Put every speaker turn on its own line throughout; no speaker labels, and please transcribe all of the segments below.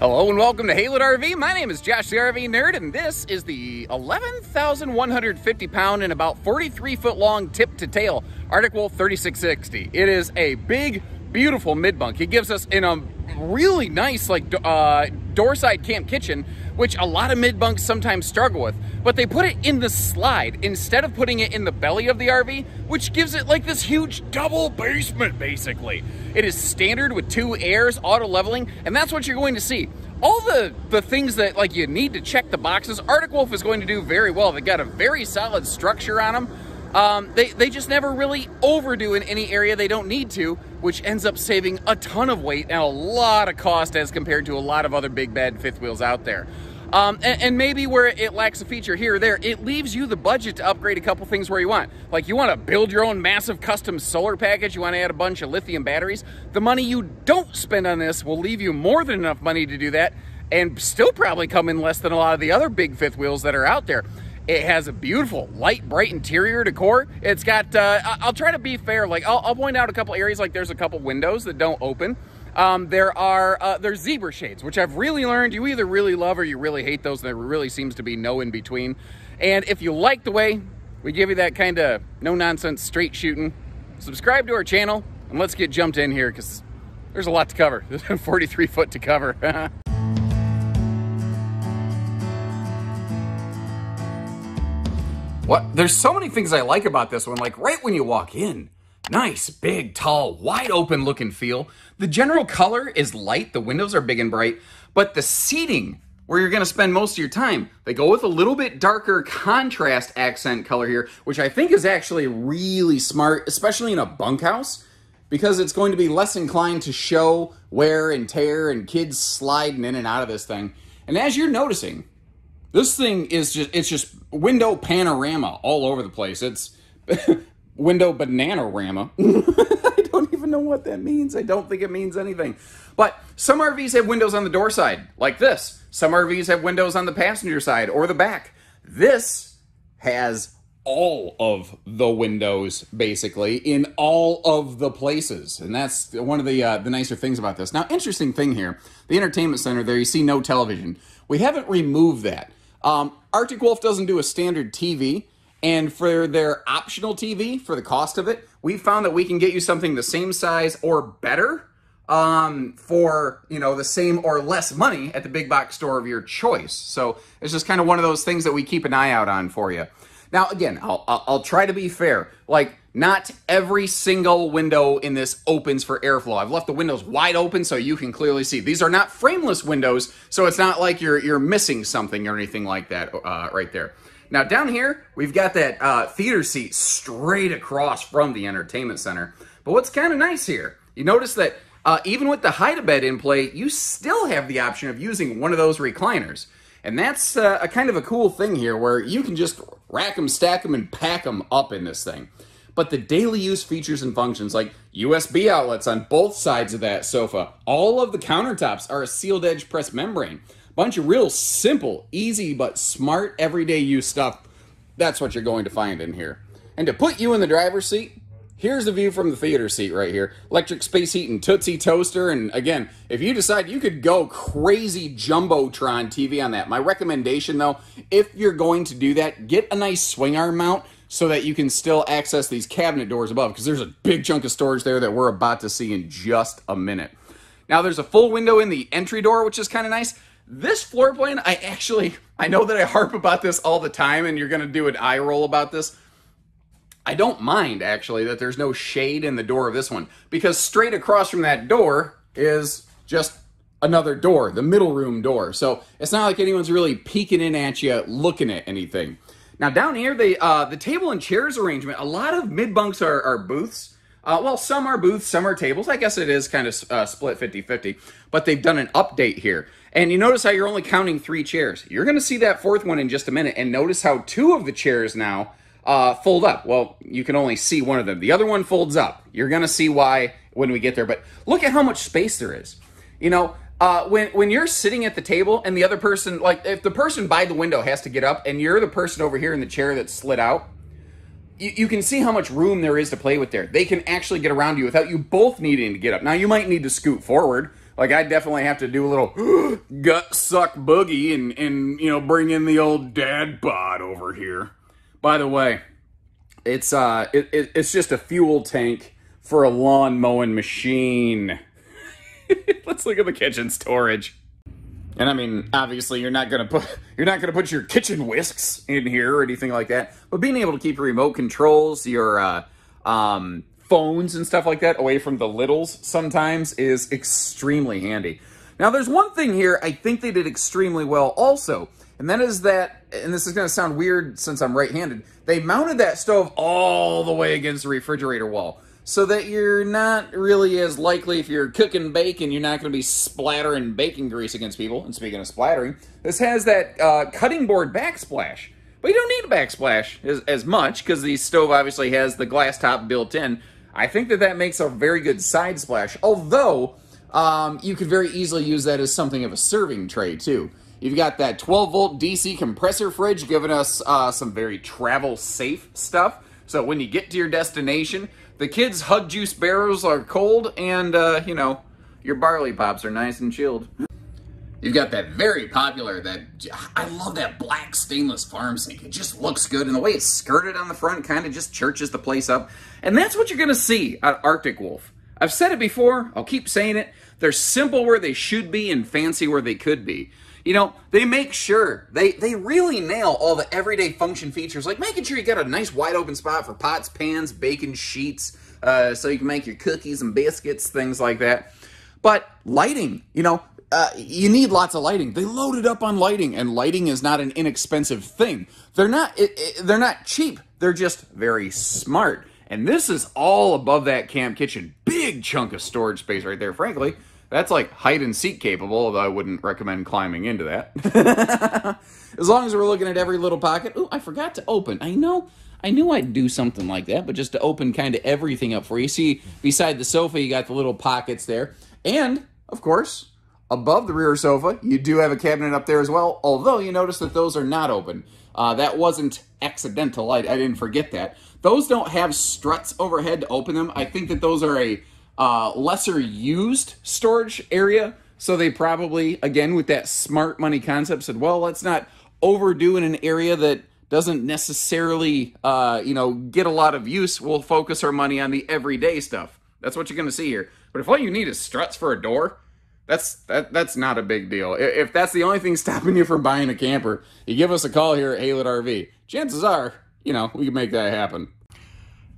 Hello and welcome to Haylett RV. My name is Josh the RV Nerd, and this is the 11,150 pound and about 43 foot long tip to tail Arctic Wolf 3660. It is a big, beautiful mid bunk. It gives us in a really nice door side camp kitchen, which a lot of mid bunks sometimes struggle with, but they put it in the slide instead of putting it in the belly of the RV, which gives it like this huge double basement basically. It is standard with 2 airs, auto leveling, and that's what you're going to see. All the things that like you need to check the boxes, Arctic Wolf is going to do very well. They got a very solid structure on them. They just never really overdo in any area they don't need to, which ends up saving a ton of weight and a lot of cost as compared to a lot of other big bad fifth wheels out there. And maybe where it lacks a feature here or there, it leaves you the budget to upgrade a couple things where you want. Like you want to build your own massive custom solar package, you want to add a bunch of lithium batteries. The money you don't spend on this will leave you more than enough money to do that and still probably come in less than a lot of the other big fifth wheels that are out there. It has a beautiful, light, bright interior decor. It's got, I'll try to be fair, like I'll point out a couple areas, like there's a couple windows that don't open. There's zebra shades, which I've really learned you either really love or you really hate those. There really seems to be no in between. And if you like the way we give you that kind of no-nonsense straight shooting, subscribe to our channel and let's get jumped in here because there's a lot to cover. There's 43 foot to cover. What? There's so many things I like about this one, like right when you walk in. Nice, big, tall, wide open looking feel. The general color is light, the windows are big and bright, but the seating, where you're gonna spend most of your time, they go with a little bit darker contrast accent color here, which I think is actually really smart, especially in a bunkhouse, because it's going to be less inclined to show wear and tear and kids sliding in and out of this thing. And as you're noticing, this thing is just window panorama all over the place. It's window banana-rama. I don't even know what that means. I don't think it means anything. But some RVs have windows on the door side, like this. Some RVs have windows on the passenger side or the back. This has all of the windows, basically, in all of the places. And that's one of the nicer things about this. Now, interesting thing here, the entertainment center there, you see no television. We haven't removed that. Arctic Wolf doesn't do a standard TV. And for their optional TV, for the cost of it, we found that we can get you something the same size or better for, you know, the same or less money at the big box store of your choice. So it's just kind of one of those things that we keep an eye out on for you. Now, again, I'll try to be fair. Like, not every single window in this opens for airflow. I've left the windows wide open so you can clearly see. These are not frameless windows, so it's not like you're missing something or anything like that right there. Now down here, we've got that theater seat straight across from the entertainment center. But what's kind of nice here, you notice that even with the hide-a-bed in play, you still have the option of using one of those recliners. And that's a kind of a cool thing here where you can just rack them, stack them, and pack them up in this thing. But the daily use features and functions like USB outlets on both sides of that sofa, all of the countertops are a sealed edge press membrane. Bunch of real simple, easy, but smart everyday use stuff. That's what you're going to find in here. And to put you in the driver's seat, here's the view from the theater seat right here. Electric space heat and Tootsie toaster. And again, if you decide you could go crazy Jumbotron TV on that, my recommendation though, if you're going to do that, get a nice swing arm mount so that you can still access these cabinet doors above, because there's a big chunk of storage there that we're about to see in just a minute. Now there's a full window in the entry door, which is kind of nice. This floor plan, I know that I harp about this all the time and you're going to do an eye roll about this. I don't mind, actually, that there's no shade in the door of this one, because straight across from that door is just another door, the middle room door. So it's not like anyone's really peeking in at you, looking at anything. Now down here, the table and chairs arrangement, a lot of mid-bunks are booths. Well, some are booths, some are tables. I guess it is kind of split 50-50, but they've done an update here. And you notice how you're only counting 3 chairs. You're going to see that 4th one in just a minute, and notice how 2 of the chairs now fold up. Well, you can only see one of them. The other one folds up. You're going to see why when we get there, but look at how much space there is. You know, when you're sitting at the table and the other person, like if the person by the window has to get up and you're the person over here in the chair that's slid out, you can see how much room there is to play with there. They can actually get around you without you both needing to get up. Now, you might need to scoot forward, Like, I definitely have to do a little gut suck boogie and you know, bring in the old dad bod over here. By the way, it's just a fuel tank for a lawn mowing machine. Let's look at the kitchen storage. And I mean, obviously, you're not gonna put your kitchen whisks in here or anything like that. But being able to keep your remote controls, your phones and stuff like that away from the littles sometimes is extremely handy. Now, there's one thing here I think they did extremely well also, and that is that, and this is going to sound weird since I'm right-handed, they mounted that stove all the way against the refrigerator wall so that you're not really as likely, if you're cooking bacon, you're not going to be splattering bacon grease against people. And speaking of splattering, this has that cutting board backsplash. But you don't need a backsplash as much because the stove obviously has the glass top built in. I think that makes a very good side splash, although you could very easily use that as something of a serving tray, too. You've got that 12-volt DC compressor fridge giving us some very travel-safe stuff. So when you get to your destination, the kids' Hug Juice barrels are cold and, you know, your barley pops are nice and chilled. You've got that very popular, I love that black stainless farm sink. It just looks good, and the way it's skirted on the front kind of just churches the place up. And that's what you're going to see at Arctic Wolf. I've said it before, I'll keep saying it. They're simple where they should be and fancy where they could be. You know, they make sure, they really nail all the everyday function features, like making sure you got a nice wide open spot for pots, pans, bacon sheets, so you can make your cookies and biscuits, things like that. But lighting, you know, you need lots of lighting. They loaded up on lighting, and lighting is not an inexpensive thing. They're not cheap. They're just very smart. And this is all above that camp kitchen. Big chunk of storage space right there, frankly. That's like hide and seek capable, although I wouldn't recommend climbing into that. As long as we're looking at every little pocket. Ooh, I forgot to open. I knew I'd do something like that, but just to open kind of everything up for you. See, beside the sofa, you got the little pockets there. And, of course, above the rear sofa, you do have a cabinet up there as well, although you notice that those are not open. That wasn't accidental. I didn't forget that. Those don't have struts overhead to open them. I think that those are a lesser used storage area, so they probably, again, with that smart money concept, said, well, let's not overdo in an area that doesn't necessarily, you know, get a lot of use. We'll focus our money on the everyday stuff. That's what you're going to see here. But if all you need is struts for a door, that's not a big deal. If that's the only thing stopping you from buying a camper, you give us a call here at Haylett RV. Chances are, you know, we can make that happen.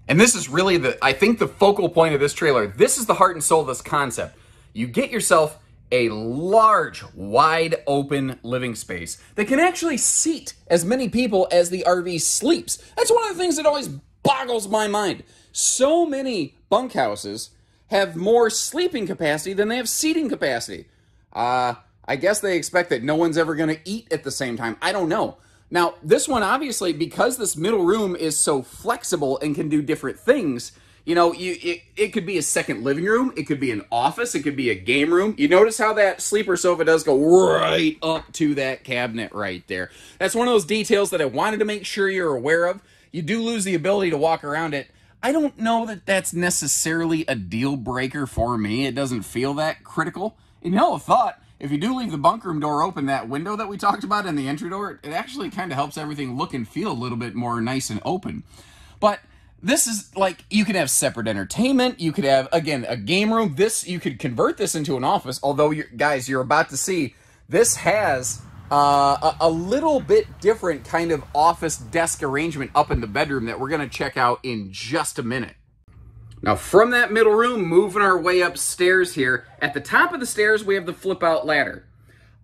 And this is really I think the focal point of this trailer. This is the heart and soul of this concept. You get yourself a large, wide open living space that can actually seat as many people as the RV sleeps. That's one of the things that always boggles my mind. So many bunkhouses have more sleeping capacity than they have seating capacity. I guess they expect that no one's ever going to eat at the same time. I don't know. Now, this one, obviously, because this middle room is so flexible and can do different things, you know, it could be a second living room, it could be an office, it could be a game room. You notice how that sleeper sofa does go right up to that cabinet right there. That's one of those details that I wanted to make sure you're aware of. You do lose the ability to walk around it. I don't know that that's necessarily a deal breaker for me. It doesn't feel that critical. And you know, a thought, if you do leave the bunk room door open, that window that we talked about in the entry door, it actually kind of helps everything look and feel a little bit more nice and open. But this is like, you could have separate entertainment. You could have, again, a game room. You could convert this into an office. Although, guys, you're about to see, this has a little bit different kind of office desk arrangement up in the bedroom that we're going to check out in just a minute. Now, from that middle room, moving our way upstairs here, at the top of the stairs, we have the flip-out ladder.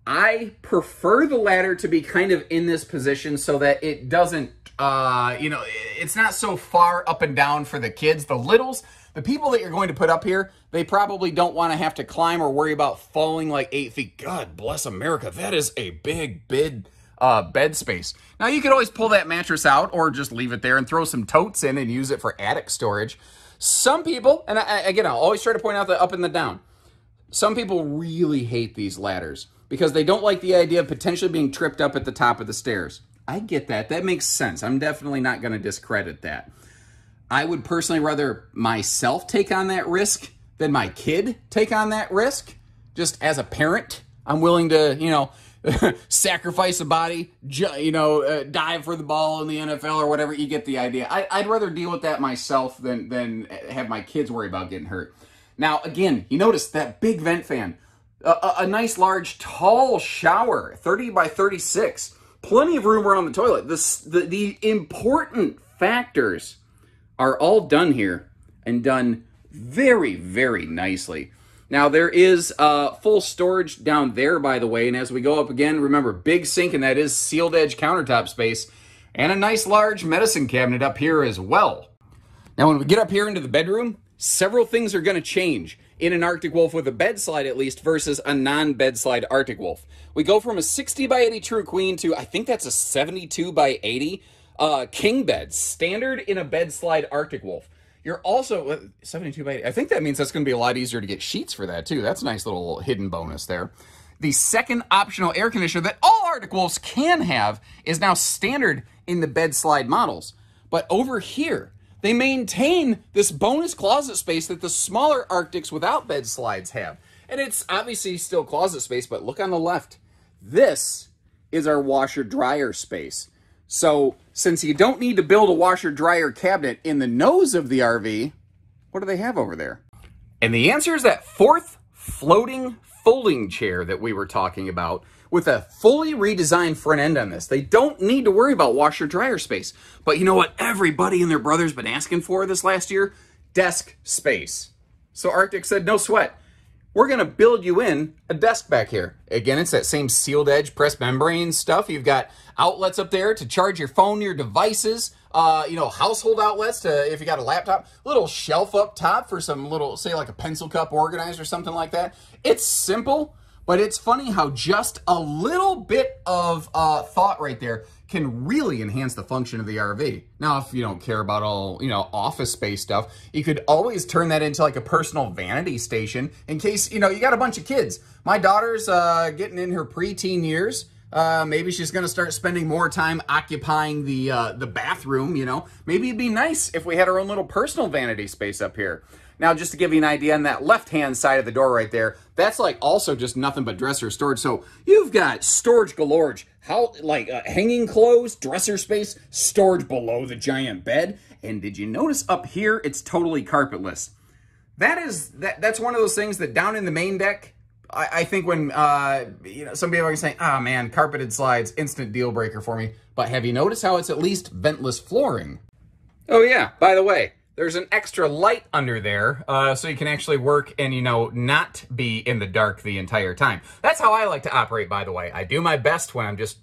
I prefer the ladder to be kind of in this position so that it doesn't, you know, it's not so far up and down for the kids. The littles, the people that you're going to put up here, they probably don't want to have to climb or worry about falling like 8 feet. God bless America, that is a big bed space. Now, you could always pull that mattress out or just leave it there and throw some totes in and use it for attic storage. Some people, and again, I'll always try to point out the up and the down. Some people really hate these ladders because they don't like the idea of potentially being tripped up at the top of the stairs. I get that. That makes sense. I'm definitely not going to discredit that. I would personally rather myself take on that risk than my kid take on that risk. just as a parent, I'm willing to, you know, sacrifice a body, dive for the ball in the NFL or whatever. You get the idea. I'd rather deal with that myself than have my kids worry about getting hurt. Now, again, you notice that big vent fan, a nice, large, tall shower, 30 by 36, plenty of room around the toilet. The important factors are all done here and done very, very nicely. Now, there is full storage down there, by the way, and as we go up again, remember, big sink, and that is sealed edge countertop space, and a nice large medicine cabinet up here as well. Now, when we get up here into the bedroom, several things are going to change in an Arctic Wolf with a bed slide, at least, versus a non-bed slide Arctic Wolf. We go from a 60 by 80 True Queen to, I think that's a 72 by 80 king bed, standard in a bed slide Arctic Wolf. You're also, 72 by 80, I think that means that's going to be a lot easier to get sheets for that, too. That's a nice little hidden bonus there. The second optional air conditioner that all Arctic Wolves can have is now standard in the bed slide models. But over here, they maintain this bonus closet space that the smaller Arctics without bed slides have. And it's obviously still closet space, but look on the left. This is our washer-dryer space. So, since you don't need to build a washer-dryer cabinet in the nose of the RV, what do they have over there? And the answer is that fourth floating folding chair that we were talking about with a fully redesigned front end on this. They don't need to worry about washer-dryer space. But you know what everybody and their brother's been asking for this last year? Desk space. So Arctic said, no sweat. We're going to build you in a desk back here. Again, it's that same sealed edge pressed membrane stuff. You've got outlets up there to charge your phone, your devices, household outlets to if you got a laptop, little shelf up top for some little, say like a pencil cup organizer or something like that. It's simple, but it's funny how just a little bit of thought right there can really enhance the function of the RV. Now, if you don't care about all, office space stuff, you could always turn that into like a personal vanity station in case, you got a bunch of kids. My daughter's getting in her preteen years. Maybe she's going to start spending more time occupying the bathroom, Maybe it'd be nice if we had our own little personal vanity space up here. Now, just to give you an idea, on that left-hand side of the door right there, that's like also just nothing but dresser storage. So you've got storage galore, hanging clothes, dresser space, storage below the giant bed. And did you notice up here, it's totally carpetless. That's one of those things that down in the main deck, I think when, some people are saying, oh man, carpeted slides, instant deal breaker for me. But have you noticed how it's at least ventless flooring? Oh yeah, by the way, there's an extra light under there, so you can actually work and, not be in the dark the entire time. That's how I like to operate, by the way. I do my best when I'm just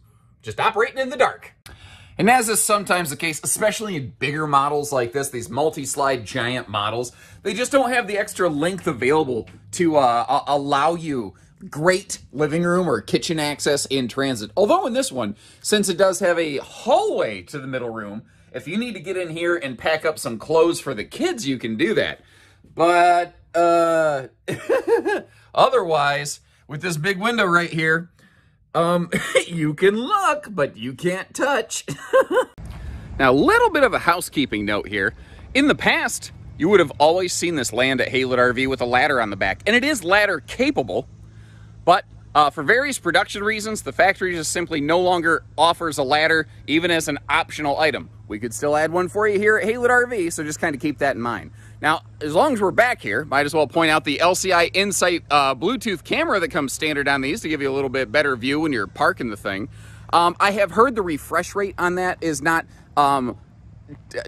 operating in the dark. And as is sometimes the case, especially in bigger models like this, these multi-slide giant models, they just don't have the extra length available to allow you great living room or kitchen access in transit. Although in this one, since it does have a hallway to the middle room, if you need to get in here and pack up some clothes for the kids, you can do that. But otherwise, with this big window right here, you can look, but you can't touch. Now, a little bit of a housekeeping note here. In the past, you would have always seen this land at Haylett RV with a ladder on the back, and it is ladder capable, but for various production reasons, the factory just simply no longer offers a ladder, even as an optional item. We could still add one for you here at Haylett RV, so just kind of keep that in mind. Now, as long as we're back here, might as well point out the LCI Insight Bluetooth camera that comes standard on these to give you a little bit better view when you're parking the thing. I have heard the refresh rate on that is not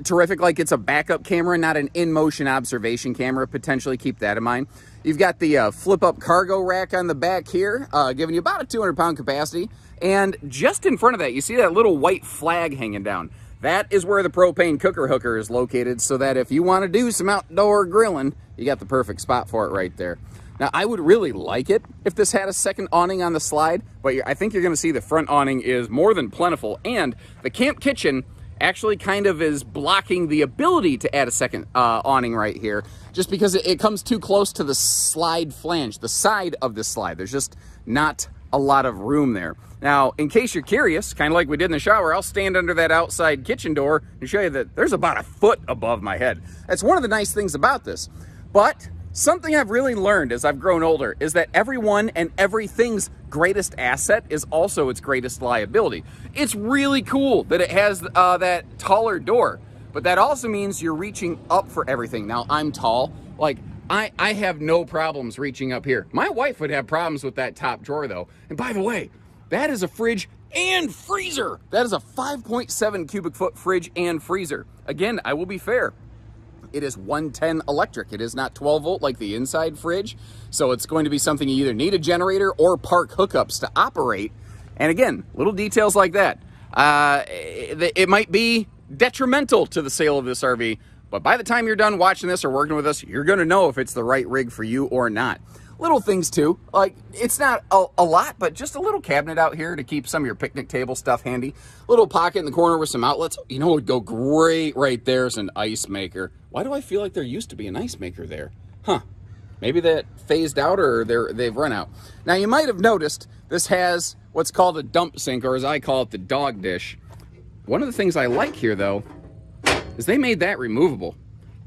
terrific, like it's a backup camera, not an in-motion observation camera. Potentially keep that in mind. You've got the flip-up cargo rack on the back here, giving you about a 200-pound capacity. And just in front of that, you see that little white flag hanging down. That is where the propane cooker hooker is located, so that if you want to do some outdoor grilling, you got the perfect spot for it right there. Now, I would really like it if this had a second awning on the slide, but I think you're going to see the front awning is more than plentiful, and the camp kitchen actually kind of is blocking the ability to add a second awning right here, just because it comes too close to the slide flange, the side of the slide. There's just not a lot of room there. Now, in case you're curious, kind of like we did in the shower, I'll stand under that outside kitchen door and show you that there's about a foot above my head. That's one of the nice things about this. But Something I've really learned as I've grown older is that everyone and everything's greatest asset is also its greatest liability. It's really cool that it has that taller door, but that also means you're reaching up for everything. Now, I'm tall. Like, I have no problems reaching up here. My wife would have problems with that top drawer, though. And by the way, that is a fridge and freezer. That is a 5.7 cubic foot fridge and freezer. Again, I will be fair. It is 110 electric. It is not 12 volt like the inside fridge. So it's going to be something you either need a generator or park hookups to operate. And again, little details like that. It might be detrimental to the sale of this RV, but by the time you're done watching this or working with us, you're going to know if it's the right rig for you or not. Little things too, like it's not a lot, but just a little cabinet out here to keep some of your picnic table stuff handy. Little pocket in the corner with some outlets. You know what would go great right there is an ice maker. Why do I feel like there used to be an ice maker there? Huh. Maybe that phased out or they've run out. Now you might have noticed this has what's called a dump sink, or as I call it, the dog dish. One of the things I like here though is they made that removable.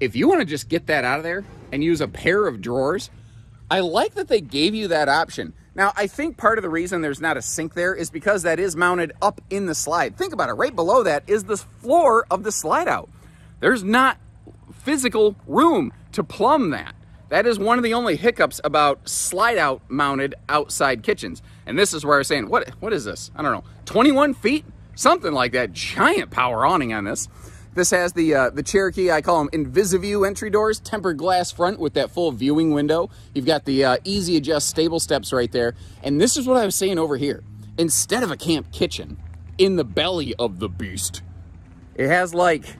If you want to just get that out of there and use a pair of drawers, I like that they gave you that option. Now, I think part of the reason there's not a sink there is because that is mounted up in the slide. Think about it. Right below that is the floor of the slide out. There's not physical room to plumb that. That is one of the only hiccups about slide out mounted outside kitchens. And this is where I was saying, what is this? I don't know, 21 feet? Something like that. Giant power awning on this. This has the Cherokee, I call them InvisiView entry doors, tempered glass front with that full viewing window. You've got the easy adjust stable steps right there. And this is what I was saying over here. Instead of a camp kitchen, in the belly of the beast, it has like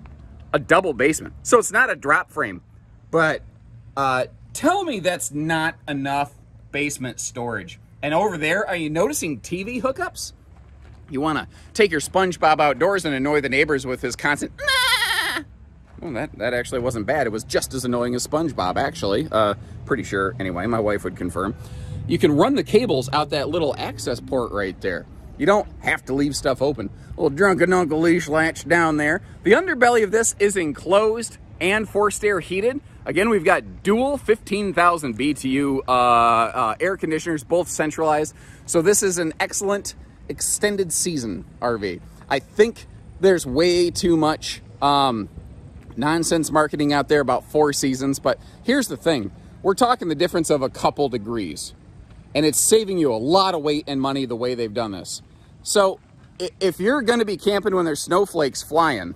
a double basement. So it's not a drop frame, but tell me that's not enough basement storage. And over there, are you noticing TV hookups? You want to take your SpongeBob outdoors and annoy the neighbors with his constant, nah! Well, that actually wasn't bad. It was just as annoying as SpongeBob, actually. Pretty sure, anyway, my wife would confirm. You can run the cables out that little access port right there. You don't have to leave stuff open. Little drunken Uncle leash latch down there. The underbelly of this is enclosed and forced air heated. Again, we've got dual 15,000 BTU air conditioners, both centralized. So this is an excellent extended season RV. I think there's way too much nonsense marketing out there about 4 seasons, but here's the thing. We're talking the difference of a couple degrees, and it's saving you a lot of weight and money the way they've done this. So if you're going to be camping when there's snowflakes flying,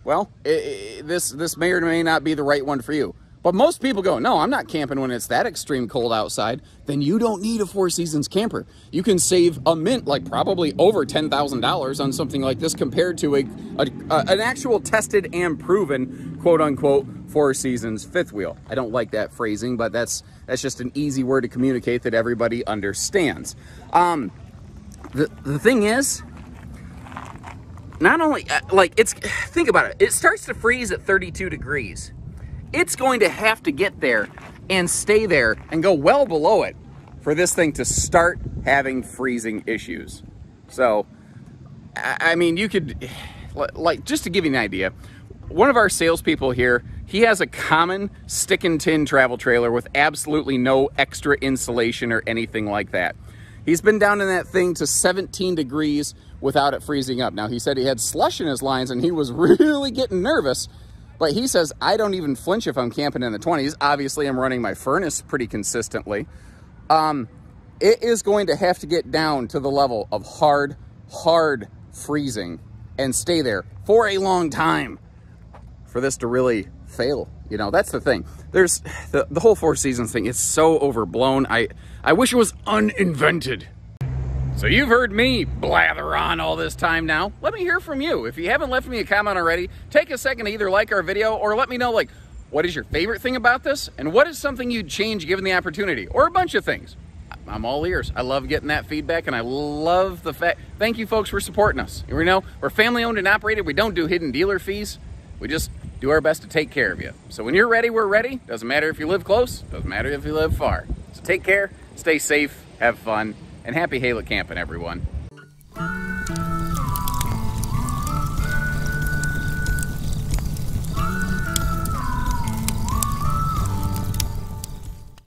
well, this may or may not be the right one for you. But most people go, no, I'm not camping when it's that extreme cold outside. Then you don't need a 4 Seasons camper. You can save a mint, like probably over $10,000 on something like this compared to an actual tested and proven, quote unquote, 4 Seasons fifth wheel. I don't like that phrasing, but that's just an easy word to communicate that everybody understands. The thing is, not only, think about it. It starts to freeze at 32 degrees. It's going to have to get there and stay there and go well below it for this thing to start having freezing issues. So, I mean, you could, like, just to give you an idea, one of our salespeople here, he has a common stick and tin travel trailer with absolutely no extra insulation or anything like that. He's been down in that thing to 17 degrees without it freezing up. Now, he said he had slush in his lines and he was really getting nervous. But he says, I don't even flinch if I'm camping in the 20s. Obviously, I'm running my furnace pretty consistently. It is going to have to get down to the level of hard freezing and stay there for a long time for this to really fail. You know, that's the thing. There's the whole 4 Seasons thing. It's so overblown. I wish it was uninvented. So you've heard me blather on all this time now. Let me hear from you. If you haven't left me a comment already, take a second to either like our video or let me know, like, what is your favorite thing about this? And what is something you'd change given the opportunity? Or a bunch of things. I'm all ears. I love getting that feedback, and I love the fact. Thank you folks for supporting us. You know, we're family owned and operated. We don't do hidden dealer fees. We just do our best to take care of you. So when you're ready, we're ready. Doesn't matter if you live close. Doesn't matter if you live far. So take care, stay safe, have fun. And happy Haylett camping, everyone.